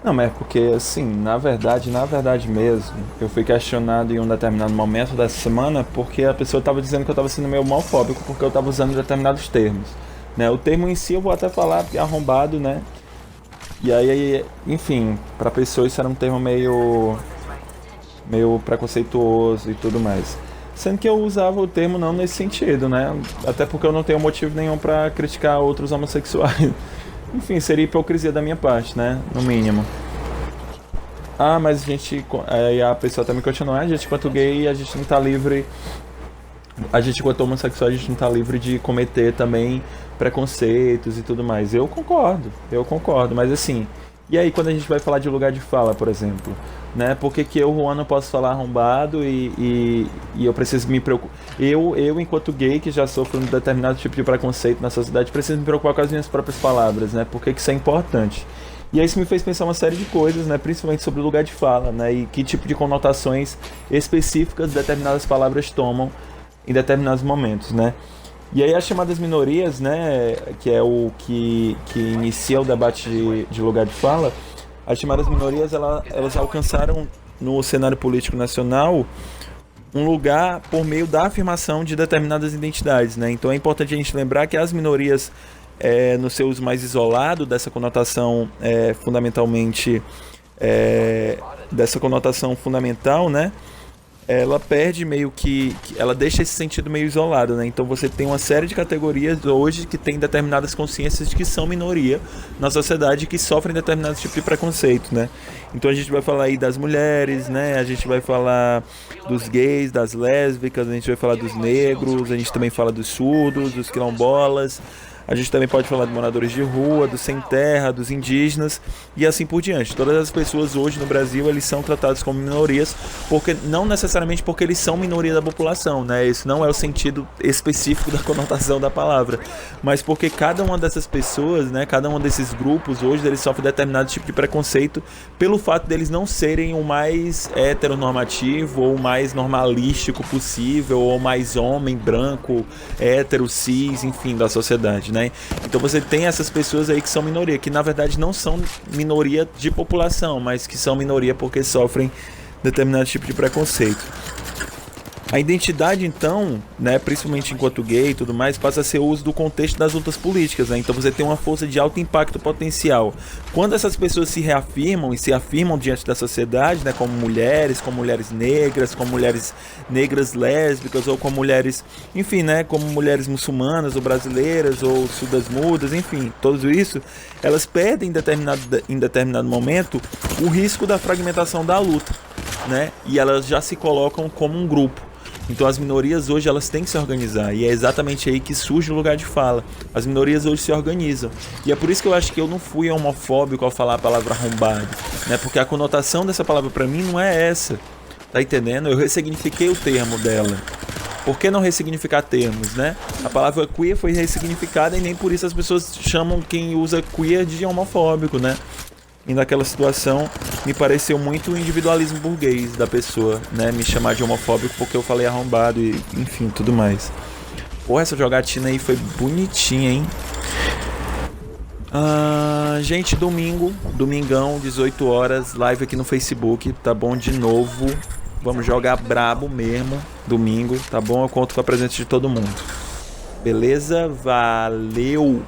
Não, mas é porque, assim, na verdade mesmo, eu fui questionado em um determinado momento dessa semana porque a pessoa estava dizendo que eu estava sendo meio homofóbico porque eu estava usando determinados termos. Né? O termo em si eu vou até falar porque é arrombado, né? E aí, enfim, pra pessoa isso era um termo meio preconceituoso e tudo mais. Sendo que eu usava o termo não nesse sentido, né? Até porque eu não tenho motivo nenhum pra criticar outros homossexuais. Enfim, seria hipocrisia da minha parte, né? No mínimo. Ah, mas a gente. Aí a pessoa também continua, a gente enquanto gay, a gente não tá livre. A gente enquanto homossexual, a gente não tá livre de cometer também preconceitos e tudo mais. Eu concordo, mas assim. E aí quando a gente vai falar de lugar de fala, por exemplo, né? Por que, que eu, Juan, não posso falar arrombado e eu preciso me preocupar. Eu, enquanto gay, que já sofro um determinado tipo de preconceito na sociedade, preciso me preocupar com as minhas próprias palavras, né? Por que, que isso é importante? E aí isso me fez pensar uma série de coisas, né? Principalmente sobre o lugar de fala, né? E que tipo de conotações específicas determinadas palavras tomam em determinados momentos, né? E aí as chamadas minorias, né, que é o que inicia o debate de lugar de fala, as chamadas minorias elas alcançaram no cenário político nacional um lugar por meio da afirmação de determinadas identidades, né? Então é importante a gente lembrar que as minorias, no seu uso mais isolado dessa conotação fundamentalmente dessa conotação fundamental, né? Ela perde meio que ela deixa esse sentido meio isolado, né? Então você tem uma série de categorias hoje que tem determinadas consciências de que são minoria na sociedade que sofrem determinados tipos de preconceito, né? Então a gente vai falar aí das mulheres, né? A gente vai falar dos gays, das lésbicas, a gente vai falar dos negros, a gente também fala dos surdos, dos quilombolas. A gente também pode falar de moradores de rua, dos sem terra, dos indígenas e assim por diante. Todas as pessoas hoje no Brasil, eles são tratados como minorias, porque não necessariamente porque eles são minoria da população, né? Esse não é o sentido específico da conotação da palavra, mas porque cada uma dessas pessoas, né, cada um desses grupos hoje, eles sofrem determinado tipo de preconceito pelo fato deles não serem o mais heteronormativo ou o mais normalístico possível, ou mais homem, branco, hétero, cis, enfim, da sociedade, né? Então você tem essas pessoas aí que são minoria, que na verdade não são minoria de população, mas que são minoria porque sofrem determinado tipo de preconceito. A identidade, então, né, principalmente enquanto gay e tudo mais, passa a ser o uso do contexto das lutas políticas, né? Então você tem uma força de alto impacto potencial. Quando essas pessoas se reafirmam e se afirmam diante da sociedade, né, como mulheres negras, como mulheres negras lésbicas, ou como mulheres, enfim, né, como mulheres muçulmanas ou brasileiras ou surdas mudas, enfim, tudo isso, elas perdem em determinado momento o risco da fragmentação da luta, né? E elas já se colocam como um grupo. Então as minorias hoje elas têm que se organizar e é exatamente aí que surge o lugar de fala. As minorias hoje se organizam e é por isso que eu acho que eu não fui homofóbico ao falar a palavra arrombado, né? Porque a conotação dessa palavra para mim não é essa, tá entendendo? Eu ressignifiquei o termo dela. Por que não ressignificar termos, né? A palavra queer foi ressignificada e nem por isso as pessoas chamam quem usa queer de homofóbico, né? E naquela situação me pareceu muito o individualismo burguês da pessoa, né? Me chamar de homofóbico porque eu falei arrombado e enfim, tudo mais. Pô, essa jogatina aí foi bonitinha, hein? Gente, domingão, 18 horas, live aqui no Facebook, tá bom? De novo, vamos jogar brabo mesmo, domingo, tá bom? Eu conto com a presença de todo mundo. Beleza? Valeu!